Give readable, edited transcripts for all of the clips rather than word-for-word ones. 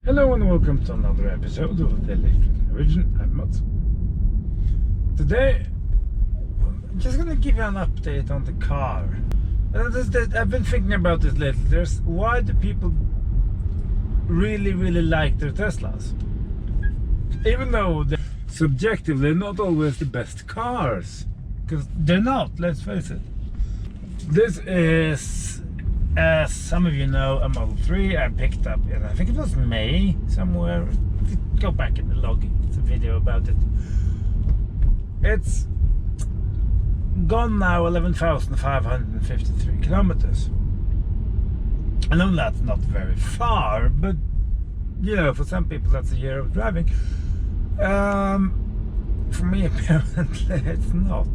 Hello and welcome to another episode of the Electric Origin. I'm Mats. Today, I'm just gonna give you an update on the car. I've been thinking about this lately. Why do people really like their Teslas? Even though they're subjectively not always the best cars. Because they're not, let's face it. This is, as some of you know, a Model 3 I picked up in, I think it was May somewhere. Go back in the log, it's a video about it. It's gone now 11,553 kilometers. I know that's not very far, but you know, for some people that's a year of driving. For me apparently it's not.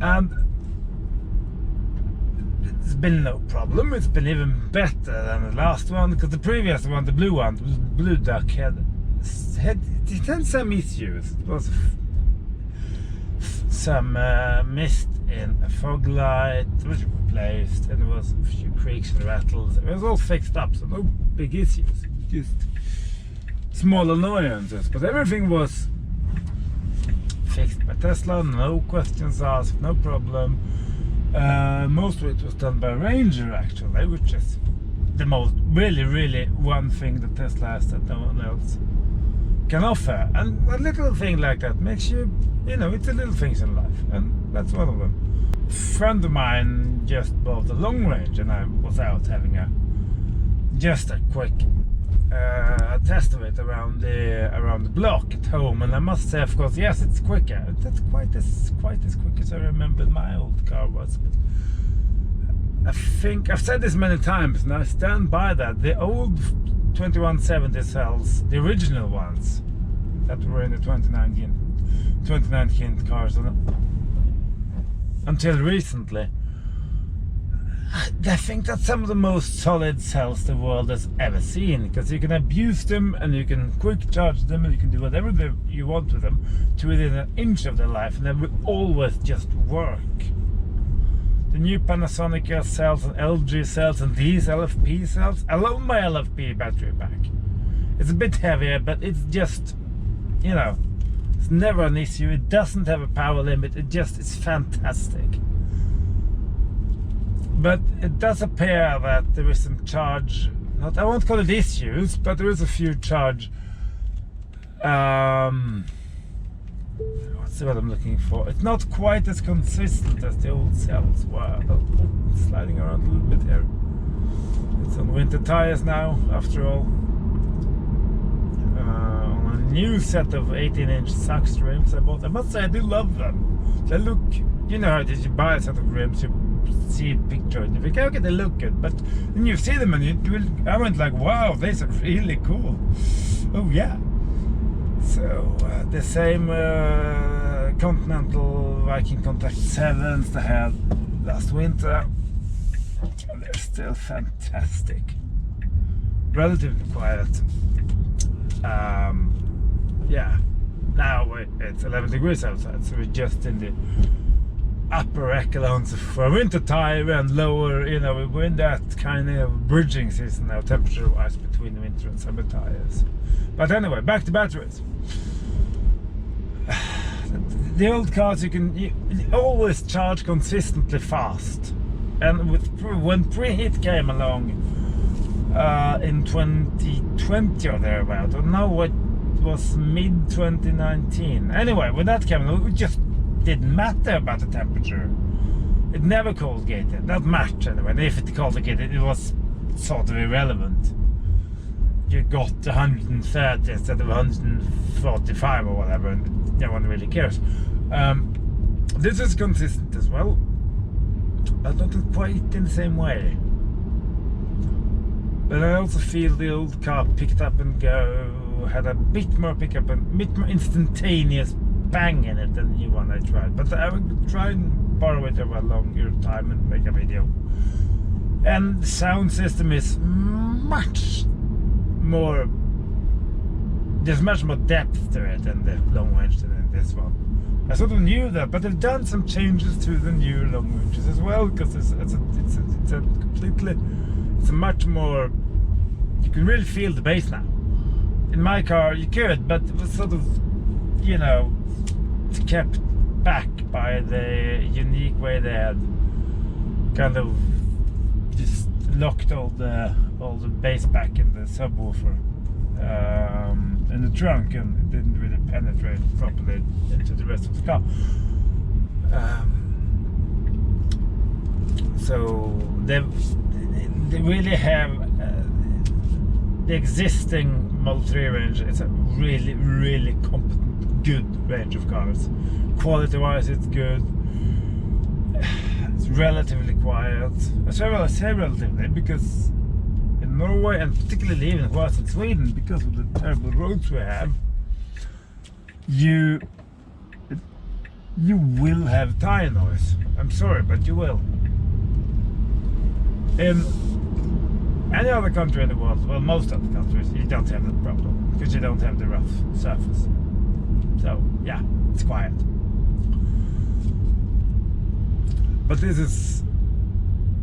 And it's been no problem. It's been even better than the last one, because the previous one, the blue one, the Blue Duck, had some issues. It was some mist in a fog light, which was replaced, and there was a few creaks and rattles. It was all fixed up, so no big issues, just small annoyances. But everything was fixed by Tesla, no questions asked, no problem. Most of it was done by Ranger actually, which is the most really one thing that Tesla has that no one else can offer. And a little thing like that makes you, know, it's the little things in life, and that's one of them. A friend of mine just bought a long range, and I was out having just a quick test of it around the block at home, and I must say, of course, yes, it's quicker. That's quite as quick as I remembered my old car was. But I think I've said this many times, and I stand by that. The old 2170 cells, the original ones that were in the 2019 cars, until recently, I think that's some of the most solid cells the world has ever seen, because you can abuse them and you can quick charge them and you can do whatever you want with them to within an inch of their life, and they will always just work. The new Panasonic cells and LG cells and these LFP cells, I love my LFP battery pack. It's a bit heavier, but it's just, you know, it's never an issue. It doesn't have a power limit. It's fantastic. But it does appear that there is some charge, I won't call it issues, but there is a few charge, what's the word I'm looking for? It's not quite as consistent as the old cells were. It's sliding around a little bit here. It's on winter tires now, after all. On a new set of 18-inch Sachs rims I bought. I must say I do love them. They look, you know how it is, you buy a set of rims, you see a picture and you think, okay, they look good, but then you see them and I went like, wow, these are really cool. Oh yeah. So the same Continental Viking Contact 7s they had last winter, and they're still fantastic. Relatively quiet. Yeah, now it's 11 degrees outside, so we're just in the upper echelons for winter tire and lower, you know, we're in that kind of bridging season now, temperature wise, between the winter and summer tires. But anyway, back to batteries. The old cars, you always charge consistently fast, and when preheat came along in 2020 or thereabout, or no, it was mid 2019. Anyway, when that came along, it just didn't matter about the temperature. It never cold gated, not much anyway. And if it cold gated, it was sort of irrelevant. You got 130 instead of 145 or whatever, and no one really cares. This is consistent as well, but not quite in the same way. But I also feel the old car picked up and go had a bit more pickup and a bit more instantaneous bang in it than the new one I tried. But I will try and borrow it over a longer time and make a video. And the sound system is much more, there's much more depth to it than the long range than this one. I sort of knew that, but they've done some changes to the new long ranges as well, because it's a much more You can really feel the bass now. In my car you could, but it was sort of, it's kept back by the unique way they had kind of just locked all the bass back in the subwoofer in the trunk, and it didn't really penetrate properly into the rest of the car. So they really have the existing Model 3 range. It's a really, really competent, good range of cars. Quality-wise, it's good. It's relatively quiet. I say relatively because in Norway, and particularly even worse in Sweden, because of the terrible roads we have, you will have tire noise. I'm sorry, but you will. In any other country in the world, well, most of the countries, you don't have that problem because you don't have the rough surface. So yeah, it's quiet. But this is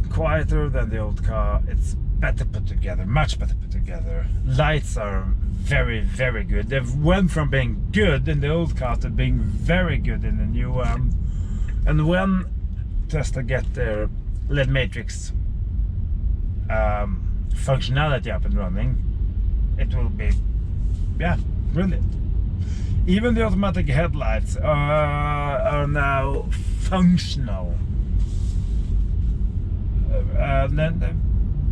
quieter than the old car. It's better put together, much better put together. Lights are very, very good. They've went from being good in the old car to being very good in the new one. And when Tesla get their LED matrix functionality up and running, it will be, yeah, brilliant. Even the automatic headlights are now functional.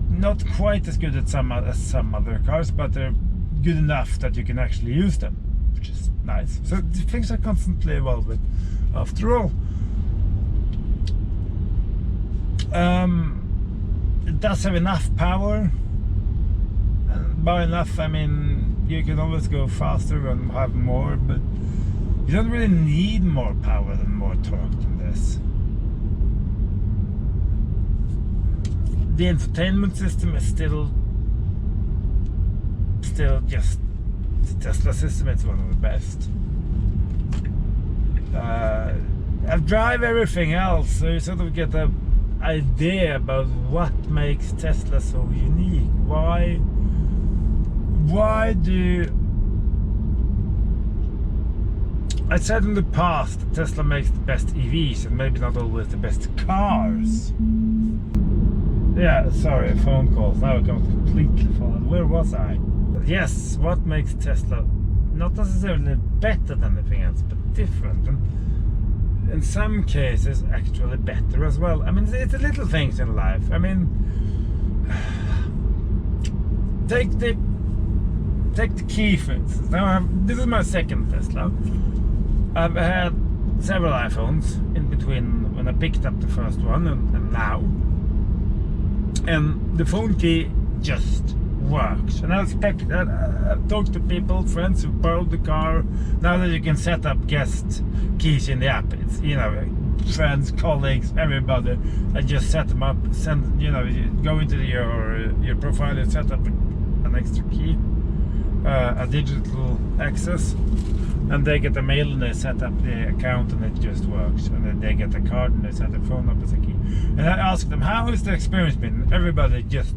Not quite as good as some other cars, but they're good enough that you can actually use them, which is nice. So things are constantly evolving after all. It does have enough power, and by enough I mean you can always go faster and have more, but you don't really need more power and more torque than this. The infotainment system is still just the Tesla system. It's one of the best. I drive everything else, so you sort of get an idea about what makes Tesla so unique. Why do I said in the past that Tesla makes the best EVs and maybe not always the best cars. Yeah, sorry, phone calls. Now it comes completely fallen. Where was I? Yes, what makes Tesla not necessarily better than anything else, but different, and in some cases actually better as well. I mean, it's the little things in life. I mean, take the key for instance. Now this is my second Tesla. I've had several iPhones in between when I picked up the first one and now. And the phone key just works. And I've talked to people, friends who borrowed the car. Now that you can set up guest keys in the app, it's, friends, colleagues, everybody. I just set them up, you go into your profile and set up an extra key, a digital access, and they get a mail and they set up the account and it just works. And then they get a card and they set the phone up as a key. And I asked them, how has the experience been? Everybody just,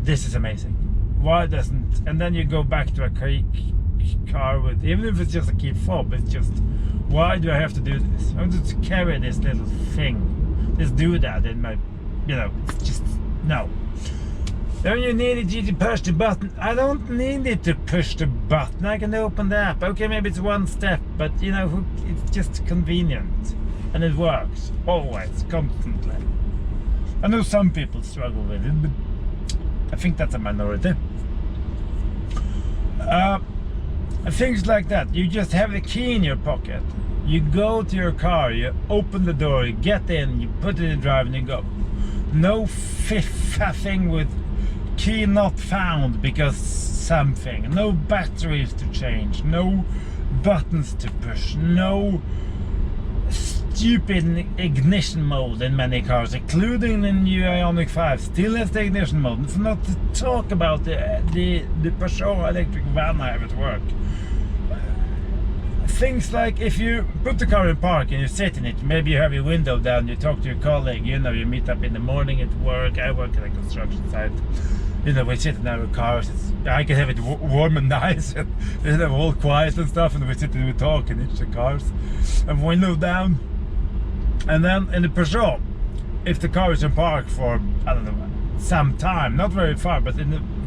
this is amazing. Why doesn't, and then you go back to a car with, even if it's just a key fob, it's just, why do I have to do this? I want to carry this little thing, just do that in my, it's just, no. Then you need it to push the button. I don't need it to push the button. I can open the app. Okay, maybe it's one step, but it's just convenient. And it works, always, constantly. I know some people struggle with it, but I think that's a minority. Things like that. You just have the key in your pocket. You go to your car, you open the door, you get in, you put it in drive and you go. No faffing with key not found because something. No batteries to change, no buttons to push, no stupid ignition mode in many cars, including the new Ioniq 5 still has the ignition mode. For not to talk about the Peugeot electric van I have at work. Things like if you put the car in park and you sit in it, maybe you have your window down, you talk to your colleague, you meet up in the morning at work. I work at a construction site. You know, we sit in our cars. I can have it warm and nice, and you know, all quiet and stuff. And we sit and we talk in each of the cars, and window down. And then in the Peugeot, if the car is in park for, I don't know, some time, not very far, but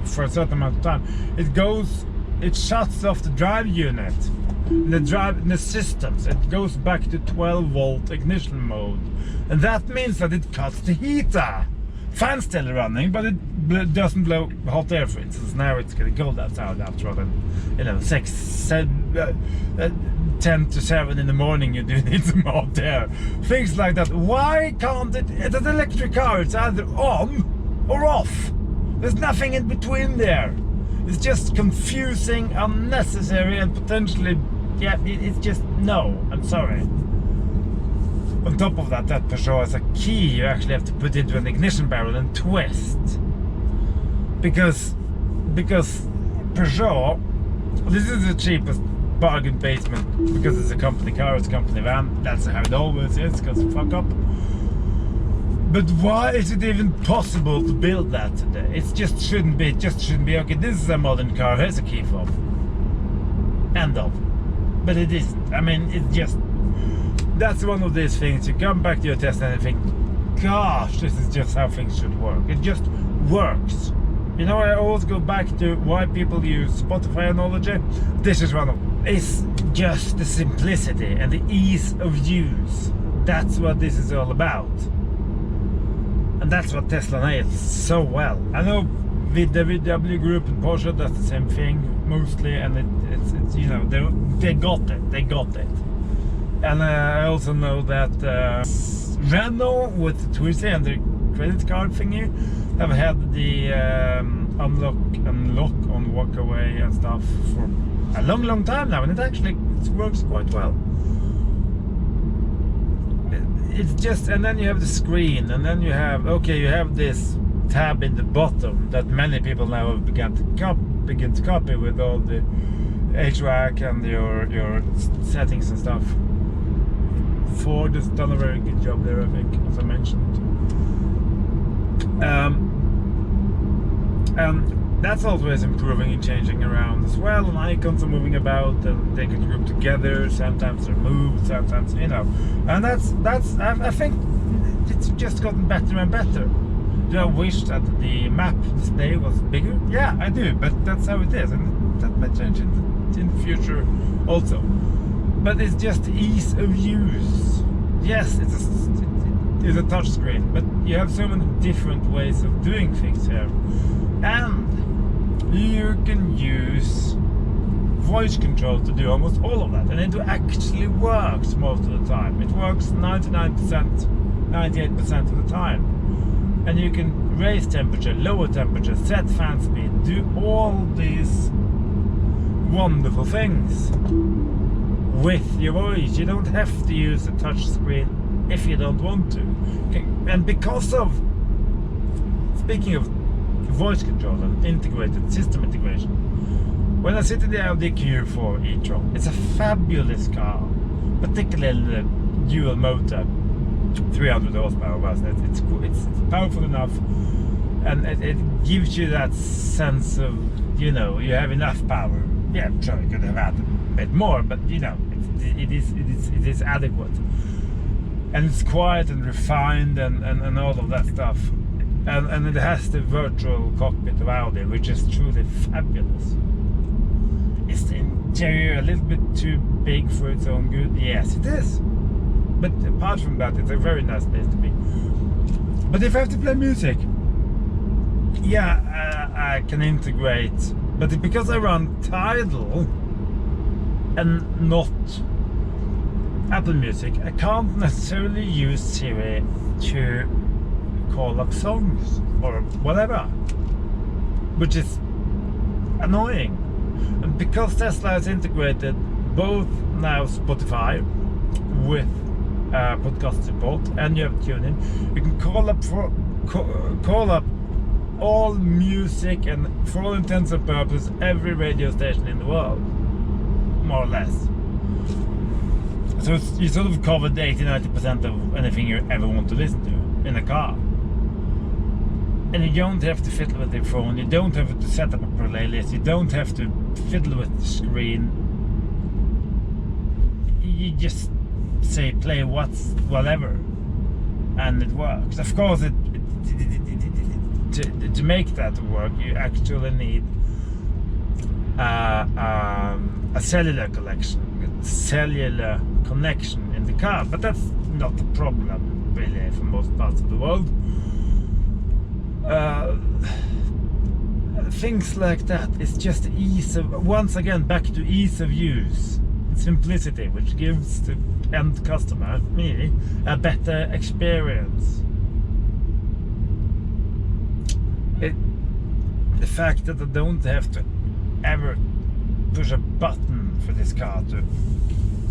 for a certain amount of time, it shuts off the drive unit, the systems. It goes back to 12-volt ignition mode, and that means that it cuts the heater. Fan's still running, but it doesn't blow hot air, for instance. Now it's getting cold outside after all, and you know, 10 to 7 in the morning, you do need some hot air. Things like that. Why can't it's an electric car, it's either on or off. There's nothing in between there. It's just confusing, unnecessary, and potentially, yeah, it's just, no, I'm sorry. On top of that Peugeot has a key you actually have to put into an ignition barrel and twist. Because Peugeot, this is the cheapest bargain basement, because it's a company car, it's a company van. That's how it always is, because fuck up. But why is it even possible to build that today? It just shouldn't be. Okay, this is a modern car, here's a key fob. End of. But it isn't. I mean, it's just, that's one of these things. You come back to your Tesla and think, gosh, this is just how things should work. It just works. You know, I always go back to why people use Spotify analogy. This is one of them. It's just the simplicity and the ease of use. That's what this is all about. And that's what Tesla nails so well. I know with the VW Group and Porsche, that's the same thing mostly, and it's you know, they got it. And I also know that Renault with the Twizy and the credit card thingy have had the unlock and lock on walk away and stuff for a long time now, and it works quite well. It's just, and then you have the screen, and then you have this tab in the bottom that many people now have begin to copy with all the HVAC and your settings and stuff. Ford has done a very good job there, I think, as I mentioned. And that's always improving and changing around as well, and icons are moving about and they can group together. Sometimes they're moved, sometimes, you know, and that's I think it's just gotten better and better. Do I wish that the map display was bigger? Yeah, I do, but that's how it is, and that might change in the future also. But it's just ease of use. Yes, it's a touch screen, but you have so many different ways of doing things here. And you can use voice control to do almost all of that, and it actually works most of the time. It works 99%, 98% of the time. And you can raise temperature, lower temperature, set fan speed, do all these wonderful things with your voice. You don't have to use a touch screen if you don't want to. Okay. And because of, speaking of voice control and integrated system integration, when I sit in the Audi Q4 e-tron, it's a fabulous car, particularly the dual motor, 300 horsepower wasn't it? It's powerful enough, and it gives you that sense of, you know, you have enough power. Yeah, sure, you could have had a bit more, but you know, it is adequate, and it's quiet and refined and all of that stuff, and it has the virtual cockpit of Audi, which is truly fabulous. Is the interior a little bit too big for its own good? Yes, it is. But apart from that, it's a very nice place to be. But if I have to play music, yeah, I can integrate. But because I run Tidal and not Apple Music, I can't necessarily use Siri to call up songs or whatever, which is annoying. And because Tesla has integrated both now Spotify with podcast support, and you have TuneIn, you can call up all music, and for all intents and purposes every radio station in the world, more or less. So you sort of covered 80-90% of anything you ever want to listen to in a car. And you don't have to fiddle with your phone, you don't have to set up a playlist, you don't have to fiddle with the screen. You just say play whatever, and it works. Of course, to make that work, you actually need a cellular connection in the car, but that's not a problem really for most parts of the world. Things like that, it's just ease of, once again, back to ease of use, simplicity, which gives the end customer, me, a better experience. The fact that I don't have to ever push a button for this car to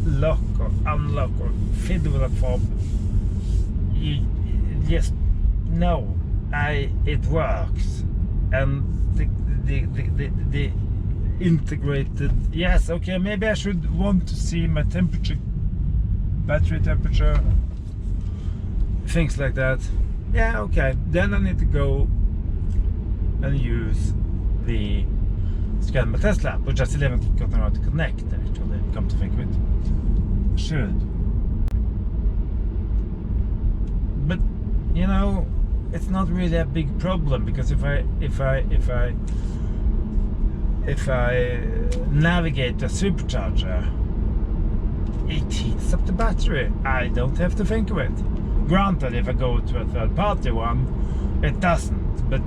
lock or unlock or fiddle with a fob, you just know it works. And the integrated, yes, okay, maybe I should want to see my temperature, battery temperature, things like that. Yeah, okay, then I need to go and use the scan my Tesla app, which I still haven't gotten around to connect actually, come to think of it. Should. But you know, it's not really a big problem, because if I navigate the supercharger, it heats up the battery. I don't have to think of it. Granted, if I go to a third party one, it doesn't, but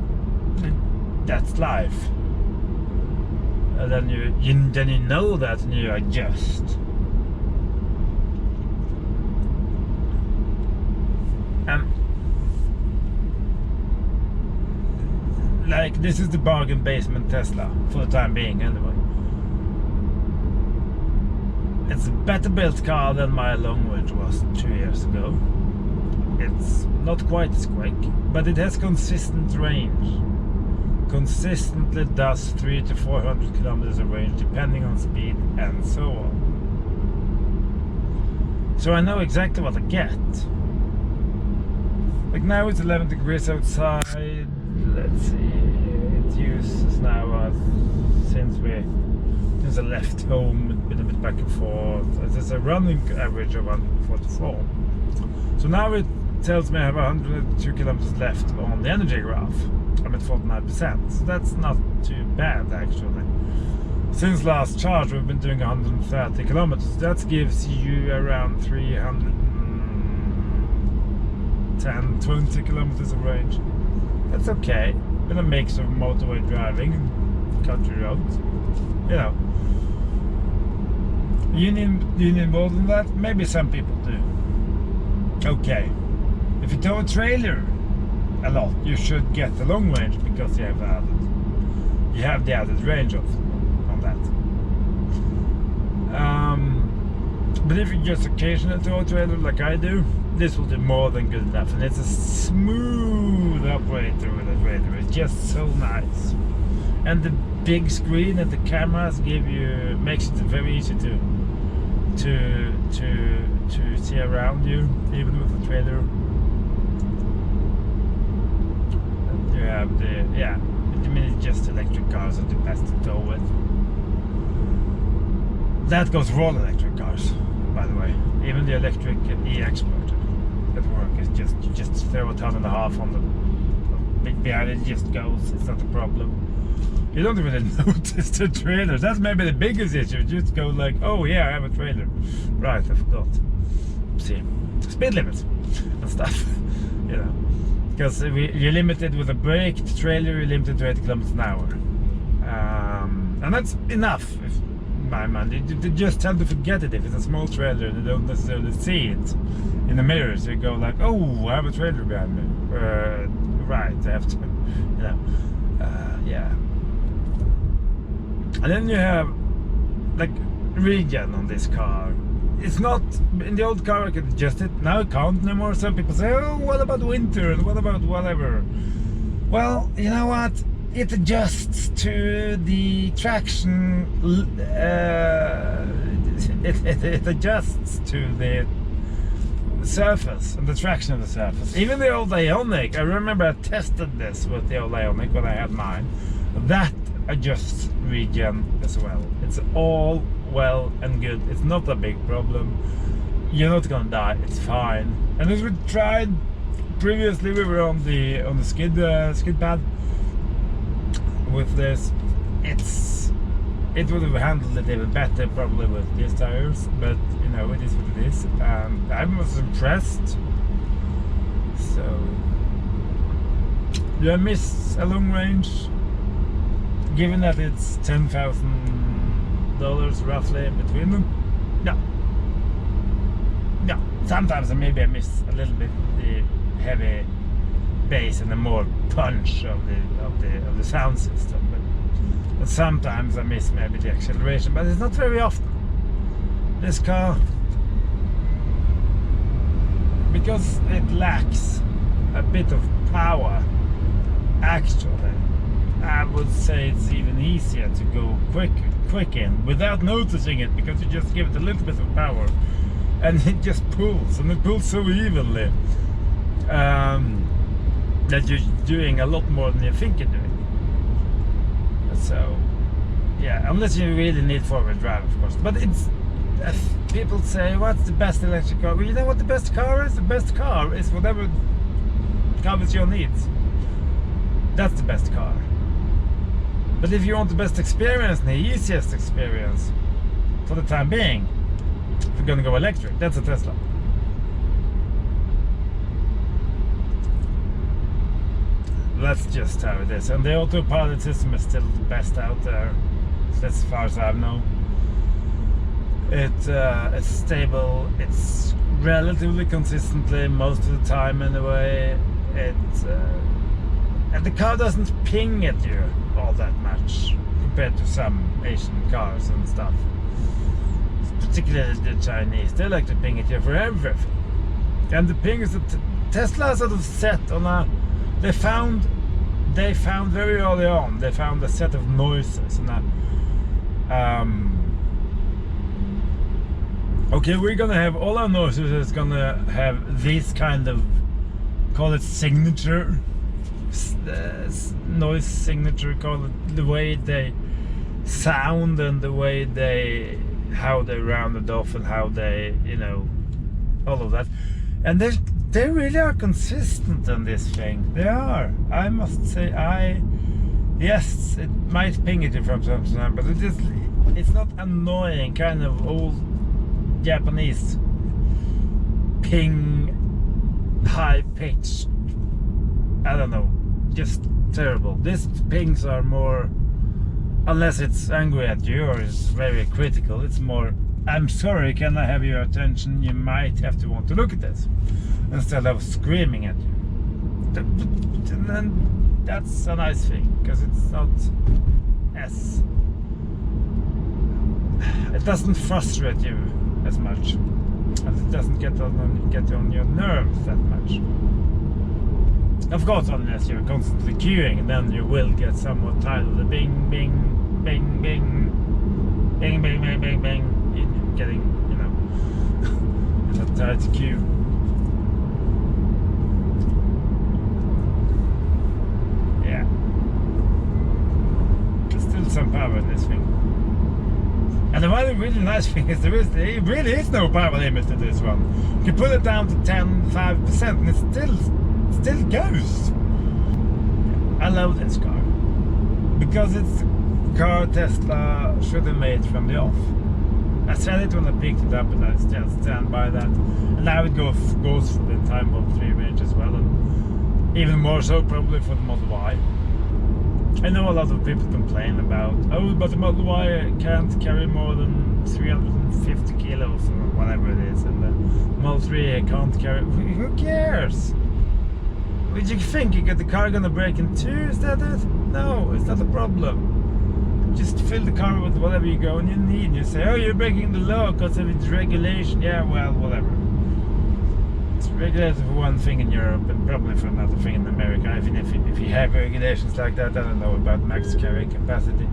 that's life. And then you know that, and you adjust. And like, this is the bargain basement Tesla for the time being anyway. It's a better built car than my long range was 2 years ago. It's not quite as quick, but it has consistent range. Consistently does 300 to 400 kilometers of range, depending on speed and so on. So I know exactly what I get. Like now it's 11 degrees outside. Let's see, it uses now since I left home, it's been a bit back and forth. There's a running average of 144. So now it tells me I have 102 kilometers left on the energy graph. I'm at 49%, so that's not too bad actually. Since last charge we've been doing 130 kilometers. That gives you around 310, 20 kilometers of range. That's okay. With a mix of motorway driving and country roads. You know. You need more than that? Maybe some people do. Okay. If you tow a trailer a lot, you should get the long range, because you have the added range on that. But if you just occasionally tow a trailer like I do, this will do more than good enough. And it's a smooth operator with a trailer. It's just so nice. And the big screen and the cameras makes it very easy to see around you, even with the trailer. You have it's just electric cars are the best to tow with. That goes for all electric cars, by the way. Even the electric e-expert at work is you just throw a ton and a half on the big behind it, just goes. It's not a problem. You don't really notice the trailers. That's maybe the biggest issue. You just go like, oh yeah, I have a trailer. Right, I forgot. See, speed limits and stuff, you know. Because you're limited with a braked trailer, you're limited to 80 kilometers an hour. And that's enough, in my mind. You just tend to forget it if it's a small trailer and you don't necessarily see it in the mirrors. You go like, oh, I have a trailer behind me. Right, I have to, you know. Yeah. And then you have like regen on this car. It's not, in the old car I could adjust it, now I can't anymore. Some people say, oh, what about winter and what about whatever? Well, you know what, it adjusts to the traction, it adjusts to surface and the traction of the surface. Even the old Ioniq, I remember I tested this with the old Ioniq when I had mine. That adjusts regen as well. It's all well and good. It's not a big problem. You're not gonna die. It's fine. And as we tried previously, we were on the skid pad with this. It would have handled it even better probably with these tires, but you know, it is what it is. I was impressed. So do I miss a long range? Given that it's $10,000 roughly between them? No. No. Sometimes maybe I miss a little bit the heavy bass and the more punch of the sound system. But sometimes I miss maybe the acceleration, but it's not very often. This car, because it lacks a bit of power, actually, I would say it's even easier to go quick in without noticing it, because you just give it a little bit of power and it just pulls, and it pulls so evenly that you're doing a lot more than you think you're doing. So yeah, unless you really need forward drive, of course. But it's, people say, what's the best electric car? Well, you know what the best car is? The best car is whatever covers your needs. That's the best car. But if you want the best experience and the easiest experience for the time being, if you're gonna go electric, that's a Tesla. That's just how it is. And the autopilot system is still the best out there, as far as I know. It's stable. It's relatively consistently most of the time anyway. And the car doesn't ping at you all that much compared to some Asian cars and stuff. Particularly the Chinese, they like to ping at you for everything. And the ping is that Tesla sort of set on a. They found very early on. They found a set of noises and okay, we're gonna have all our noises is gonna have this kind of, call it signature, noise signature, call it the way they sound and the way how they round it off and how they, you know, all of that. And they really are consistent on this thing. They are. I must say, yes, it might ping at you from time to time, but it's not annoying, kind of old Japanese ping, high pitch. I don't know, just terrible. These pings are more, unless it's angry at you or is very critical, it's more, I'm sorry, can I have your attention? You might have to want to look at this, instead of screaming at you. And then that's a nice thing, because it's not as, it doesn't frustrate you as much, and it doesn't get on your nerves that much. Of course, unless you're constantly queuing, then you will get somewhat tired of the bing, bing, bing, bing, bing, bing, bing, bing, bing. You're getting, you know, in a tight queue. Yeah. There's still some power in this thing. And the one really nice thing is there really is no power limit to this one. You can put it down to 5% and it still goes. I love this car because it's the car Tesla should have made from the off. I said it when I picked it up, and I still stand by that. And now it goes for the Time Bomb 3 range as well, and even more so probably for the Model Y. I know a lot of people complain about, oh, but the Model Y can't carry more than 350 kilos or whatever it is, and the Model 3 can't carry. Who cares? Would you think the car gonna break in two? Is that it? No, it's not a problem. Just fill the car with whatever you go and you need. And you say, oh, you're breaking the law because of its regulation. Yeah, well, whatever. It's regulated for one thing in Europe and probably for another thing in America. Even if you have regulations like that, I don't know about max carrying capacity.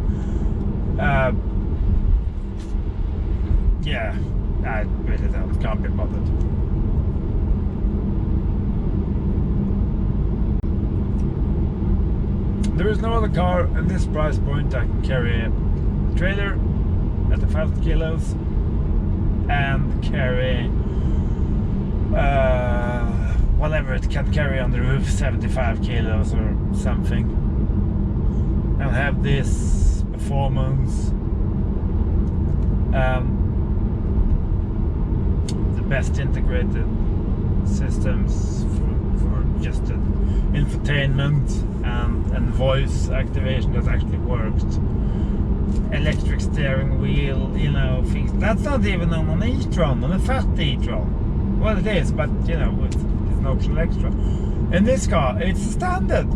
Yeah, I really can't be bothered. There is no other car in this price point that can carry a trailer at 1,000 kilos and carry whatever it can carry on the roof, 75 kilos or something, and have this performance. The best integrated systems for just the infotainment and voice activation that actually worked. Electric steering wheel, you know, things. That's not even on an e-tron, on a fat e-tron. Well, it is, but you know, it's an optional extra. In this car, it's standard,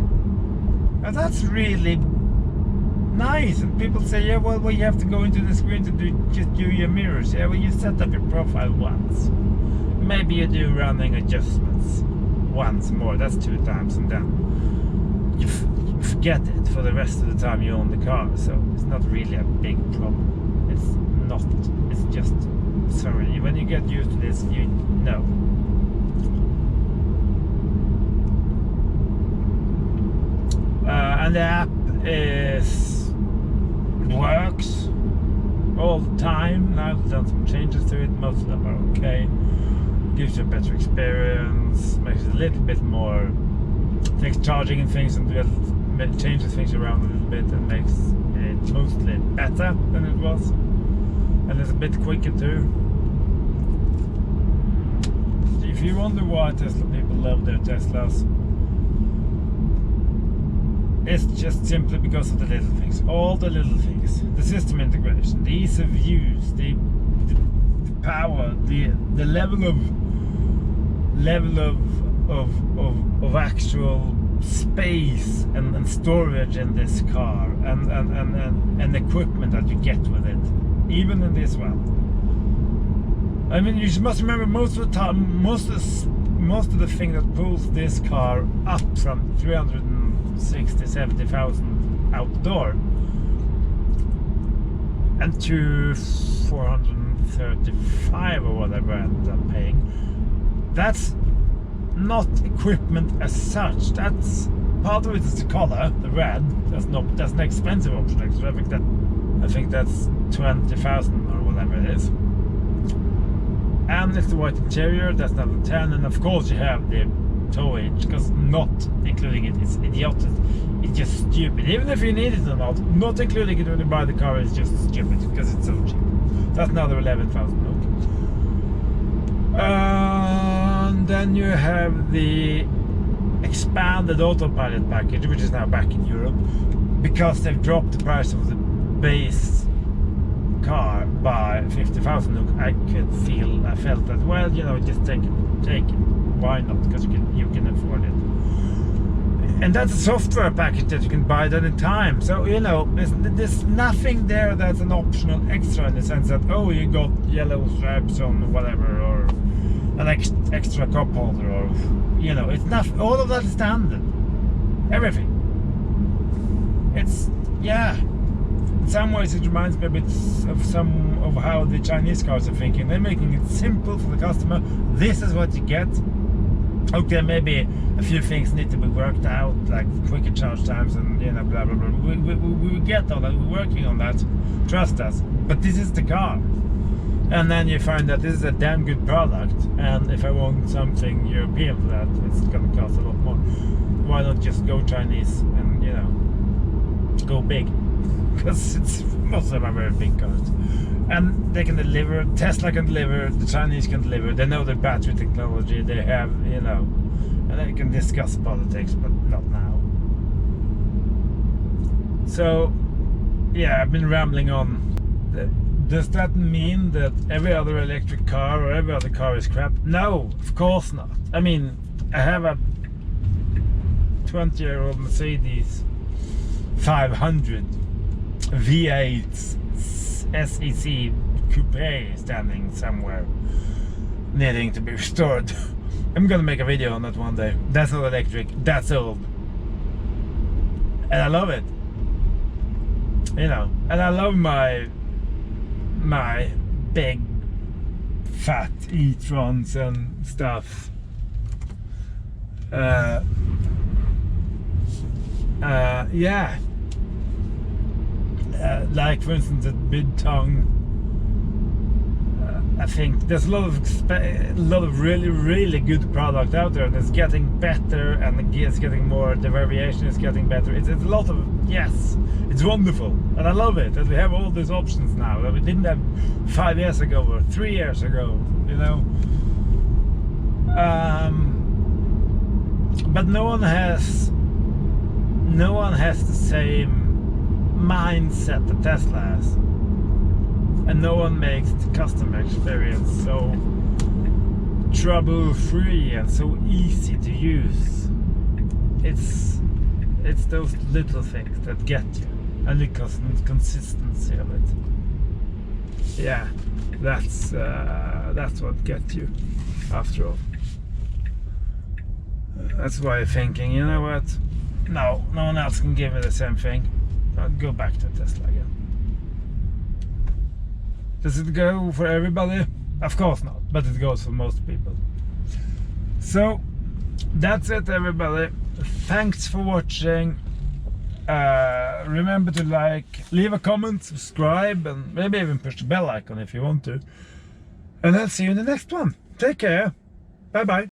and that's really nice. And people say, yeah, well, you have to go into the screen to just do your mirrors. Yeah, well, you set up your profile once. Maybe you do running adjustments once more. That's 2 times, and then you forget it for the rest of the time you own the car. So it's not really a big problem. It's not. It's just, sorry. When you get used to this, you know. And the app works all the time. Now I've done some changes to it. Most of them are okay. Gives you a better experience. Makes it a little bit more. Takes charging and things and changes things around a little bit and makes it mostly better than it was. And it's a bit quicker too. If you wonder why Tesla people love their Teslas, it's just simply because of the little things, all the little things, the system integration, the ease of use, the power, the level of actual space and storage in this car, and equipment that you get with it, even in this one. I mean, you must remember most of the time, most of the thing that pulls this car up from 360,000-70,000 outdoor and to 435 or whatever I ended up paying. That's not equipment as such. That's part of it is the color, the red. That's an expensive option extra. I think that's 20,000 or whatever it is. And it's the white interior, that's another 10, and of course you have the towage, because not including it is idiotic. It's just stupid. Even if you need it or not including it when you buy the car is just stupid because it's so cheap. That's another 11,000. And then you have the expanded autopilot package, which is now back in Europe because they've dropped the price of the base car by 50,000. I felt that, well, you know, just take it. Why not? Because you can afford it. And that's a software package that you can buy at any time. So, you know, there's nothing there that's an optional extra in the sense that, oh, you got yellow stripes on whatever, or an extra cup holder, or, you know, it's not, all of that is standard. Everything. It's, yeah. In some ways it reminds me a bit of how the Chinese cars are thinking. They're making it simple for the customer. This is what you get. Okay, maybe a few things need to be worked out, like quicker charge times and, you know, blah blah blah. We get all that. We're working on that. Trust us. But this is the car. And then you find that this is a damn good product. And if I want something European for that, it's going to cost a lot more. Why not just go Chinese and, you know, go big? Because most of them are very big cars, and they can deliver. Tesla can deliver, the Chinese can deliver. They know the battery technology, they have, you know, and they can discuss politics, but not now. So yeah, I've been rambling on. Does that mean that every other electric car or every other car is crap? No, of course not. I mean, I have a 20-year-old Mercedes 500 V8 SEC coupe standing somewhere needing to be restored. I'm gonna make a video on that one day. That's not electric, that's old, and I love it, you know. And I love my big fat e-trons and stuff. yeah, like for instance the big tongue. I think there's a lot of really good product out there, and it's getting better, and it's getting more. The variation is getting better. It's a lot of, yes, it's wonderful, and I love it. And we have all these options now that we didn't have 5 years ago or 3 years ago. You know, but no one has the same mindset that Tesla has. And no one makes the customer experience so trouble-free and so easy to use. It's those little things that get you, and the consistency of it. Yeah, that's what gets you, after all. That's why you're thinking, you know what? No one else can give me the same thing. I'll go back to Tesla again. Does it go for everybody? Of course not, but it goes for most people. So that's it, everybody. Thanks for watching. Remember to leave a comment, subscribe, and maybe even push the bell icon if you want to. And I'll see you in the next one. Take care. Bye bye.